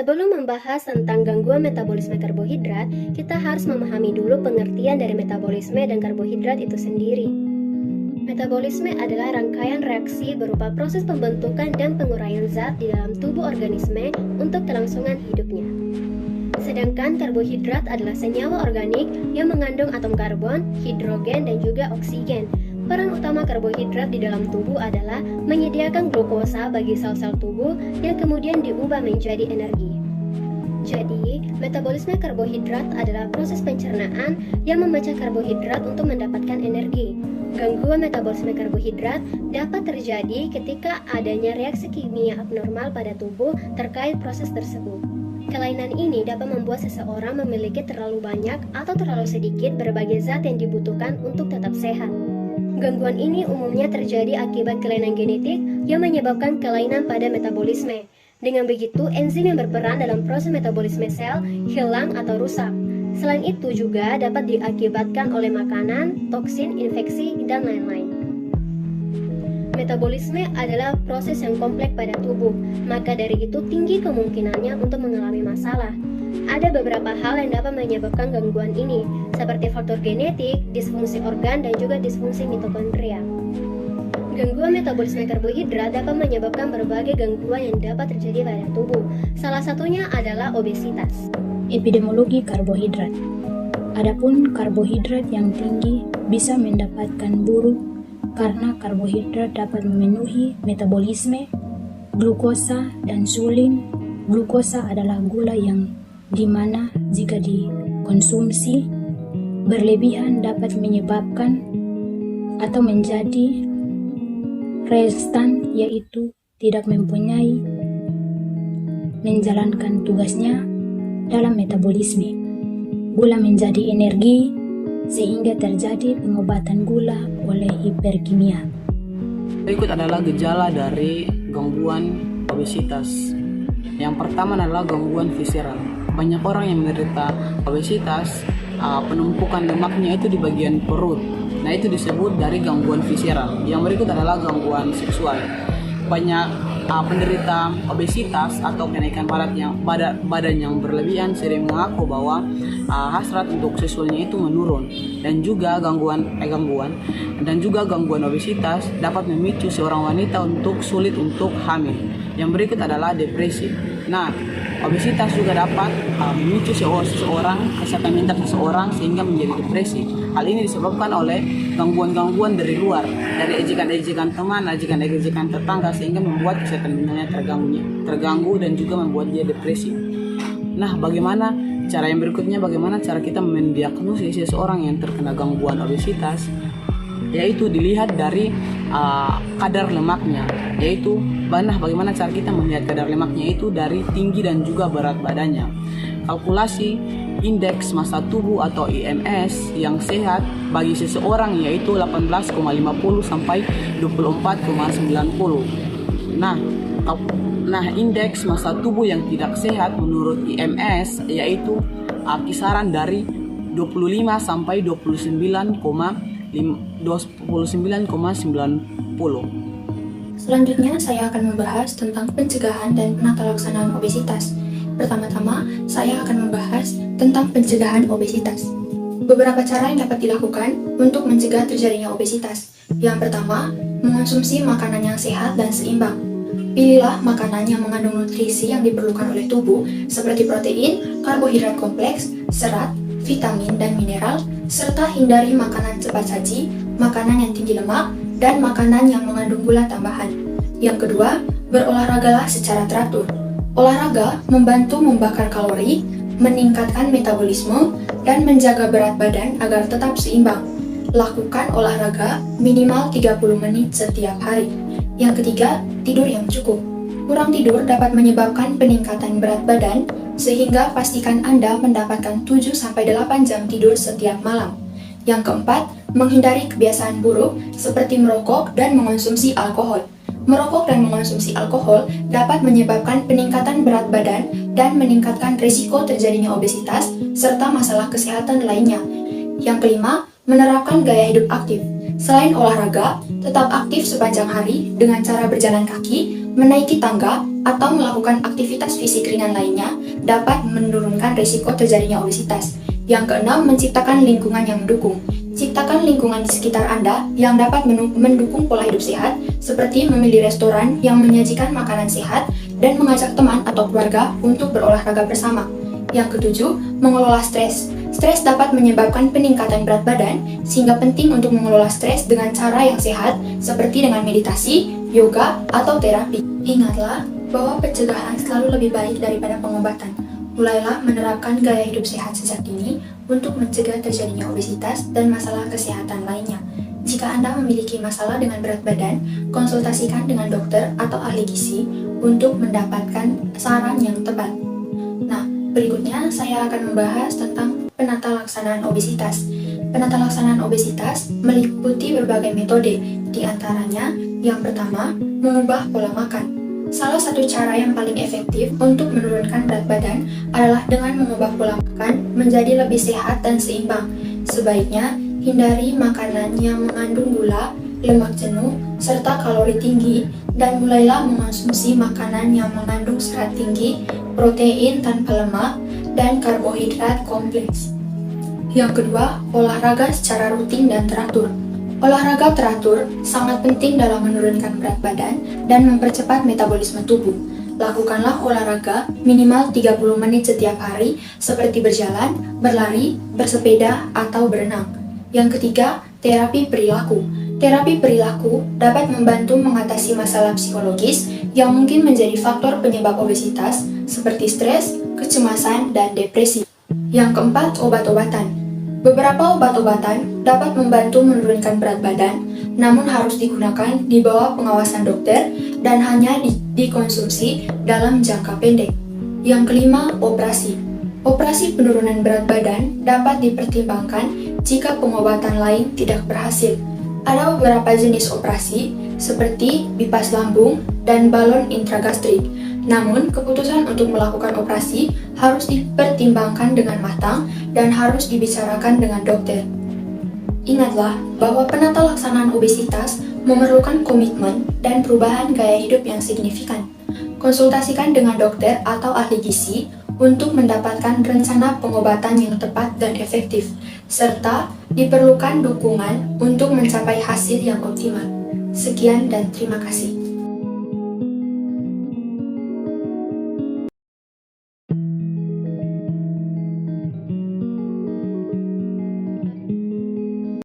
Sebelum membahas tentang gangguan metabolisme karbohidrat, kita harus memahami dulu pengertian dari metabolisme dan karbohidrat itu sendiri. Metabolisme adalah rangkaian reaksi berupa proses pembentukan dan penguraian zat di dalam tubuh organisme untuk kelangsungan hidupnya. Sedangkan karbohidrat adalah senyawa organik yang mengandung atom karbon, hidrogen, dan juga oksigen. Peran utama karbohidrat di dalam tubuh adalah menyediakan glukosa bagi sel-sel tubuh yang kemudian diubah menjadi energi. Jadi, metabolisme karbohidrat adalah proses pencernaan yang memecah karbohidrat untuk mendapatkan energi. Gangguan metabolisme karbohidrat dapat terjadi ketika adanya reaksi kimia abnormal pada tubuh terkait proses tersebut. Kelainan ini dapat membuat seseorang memiliki terlalu banyak atau terlalu sedikit berbagai zat yang dibutuhkan untuk tetap sehat. Gangguan ini umumnya terjadi akibat kelainan genetik yang menyebabkan kelainan pada metabolisme. Dengan begitu, enzim yang berperan dalam proses metabolisme sel hilang atau rusak. Selain itu juga dapat diakibatkan oleh makanan, toksin, infeksi, dan lain-lain. Metabolisme adalah proses yang kompleks pada tubuh, maka dari itu tinggi kemungkinannya untuk mengalami masalah. Ada beberapa hal yang dapat menyebabkan gangguan ini, seperti faktor genetik, disfungsi organ, dan juga disfungsi mitokondria. Gangguan metabolisme karbohidrat dapat menyebabkan berbagai gangguan yang dapat terjadi pada tubuh. Salah satunya adalah obesitas. Epidemiologi karbohidrat. Adapun karbohidrat yang tinggi bisa mendapatkan buruk karena karbohidrat dapat memenuhi metabolisme glukosa dan sulin. Glukosa adalah gula yang dimana jika dikonsumsi berlebihan dapat menyebabkan atau menjadi restan, yaitu tidak mempunyai menjalankan tugasnya dalam metabolisme. Gula menjadi energi sehingga terjadi pengobatan gula oleh hiperkimia. Berikut adalah gejala dari gangguan obesitas. Yang pertama adalah gangguan visceral. Banyak orang yang menderita obesitas, penumpukan lemaknya itu di bagian perut. Nah, itu disebut dari gangguan visceral. Yang berikut adalah gangguan seksual. Banyak penderita obesitas atau kenaikan badan yang berlebihan sering mengaku bahwa hasrat untuk seksualnya itu menurun, dan juga gangguan obesitas dapat memicu seorang wanita untuk sulit untuk hamil. Yang berikut adalah depresi. Nah, obesitas juga dapat memicu kesehatan mental seseorang sehingga menjadi depresi. Hal ini disebabkan oleh gangguan-gangguan dari luar, dari ejekan-ejekan teman, ejekan-ejekan tetangga, sehingga membuat kesehatan mentalnya terganggu dan juga membuat dia depresi. Nah, bagaimana cara kita mendiagnosis seseorang yang terkena gangguan obesitas? Yaitu dilihat dari kadar lemaknya, yaitu bagaimana cara kita melihat kadar lemaknya itu dari tinggi dan juga berat badannya. Kalkulasi indeks massa tubuh atau IMS yang sehat bagi seseorang yaitu 18,50 sampai 24,90. Nah, indeks massa tubuh yang tidak sehat menurut IMS yaitu kisaran dari 25 sampai 29,90. Selanjutnya, saya akan membahas tentang pencegahan dan penata laksanaan obesitas. Pertama-tama, saya akan membahas tentang pencegahan obesitas. Beberapa cara yang dapat dilakukan untuk mencegah terjadinya obesitas. Yang pertama, mengonsumsi makanan yang sehat dan seimbang. Pilihlah makanan yang mengandung nutrisi yang diperlukan oleh tubuh, seperti protein, karbohidrat kompleks, serat, vitamin, dan mineral, serta hindari makanan cepat saji, makanan yang tinggi lemak, dan makanan yang mengandung gula tambahan. Yang kedua, berolahragalah secara teratur. Olahraga membantu membakar kalori, meningkatkan metabolisme, dan menjaga berat badan agar tetap seimbang. Lakukan olahraga minimal 30 menit setiap hari. Yang ketiga, tidur yang cukup. Kurang tidur dapat menyebabkan peningkatan berat badan, sehingga pastikan Anda mendapatkan 7-8 jam tidur setiap malam. Yang keempat, menghindari kebiasaan buruk seperti merokok dan mengonsumsi alkohol. Merokok dan mengonsumsi alkohol dapat menyebabkan peningkatan berat badan dan meningkatkan risiko terjadinya obesitas serta masalah kesehatan lainnya. Yang kelima, menerapkan gaya hidup aktif. Selain olahraga, tetap aktif sepanjang hari dengan cara berjalan kaki, menaiki tangga, atau melakukan aktivitas fisik ringan lainnya dapat menurunkan risiko terjadinya obesitas. Yang keenam, menciptakan lingkungan yang mendukung. Ciptakan lingkungan di sekitar Anda yang dapat mendukung pola hidup sehat, seperti memilih restoran yang menyajikan makanan sehat dan mengajak teman atau keluarga untuk berolahraga bersama. Yang ketujuh, mengelola stres. Stres dapat menyebabkan peningkatan berat badan, sehingga penting untuk mengelola stres dengan cara yang sehat, seperti dengan meditasi, yoga, atau terapi. Ingatlah bahwa pencegahan selalu lebih baik daripada pengobatan. Mulailah menerapkan gaya hidup sehat sejak dini untuk mencegah terjadinya obesitas dan masalah kesehatan lainnya. Jika Anda memiliki masalah dengan berat badan, konsultasikan dengan dokter atau ahli gizi untuk mendapatkan saran yang tepat. Nah, berikutnya saya akan membahas tentang penata laksanaan obesitas. Penata laksanaan obesitas meliputi berbagai metode, di antaranya yang pertama, mengubah pola makan. Salah satu cara yang paling efektif untuk menurunkan berat badan adalah dengan mengubah pola makan menjadi lebih sehat dan seimbang. Sebaiknya, hindari makanan yang mengandung gula, lemak jenuh, serta kalori tinggi, dan mulailah mengonsumsi makanan yang mengandung serat tinggi, protein tanpa lemak, dan karbohidrat kompleks. Yang kedua, olahraga secara rutin dan teratur. Olahraga teratur sangat penting dalam menurunkan berat badan dan mempercepat metabolisme tubuh. Lakukanlah olahraga minimal 30 menit setiap hari seperti berjalan, berlari, bersepeda, atau berenang. Yang ketiga, terapi perilaku. Terapi perilaku dapat membantu mengatasi masalah psikologis yang mungkin menjadi faktor penyebab obesitas seperti stres, kecemasan, dan depresi. Yang keempat, obat-obatan. Beberapa obat-obatan dapat membantu menurunkan berat badan, namun harus digunakan di bawah pengawasan dokter dan hanya dikonsumsi dalam jangka pendek. Yang kelima, operasi. Operasi penurunan berat badan dapat dipertimbangkan jika pengobatan lain tidak berhasil. Ada beberapa jenis operasi seperti bipas lambung dan balon intragastrik. Namun, keputusan untuk melakukan operasi harus dipertimbangkan dengan matang dan harus dibicarakan dengan dokter. Ingatlah bahwa penata laksanaan obesitas memerlukan komitmen dan perubahan gaya hidup yang signifikan. Konsultasikan dengan dokter atau ahli gizi untuk mendapatkan rencana pengobatan yang tepat dan efektif, serta diperlukan dukungan untuk mencapai hasil yang optimal. Sekian dan terima kasih.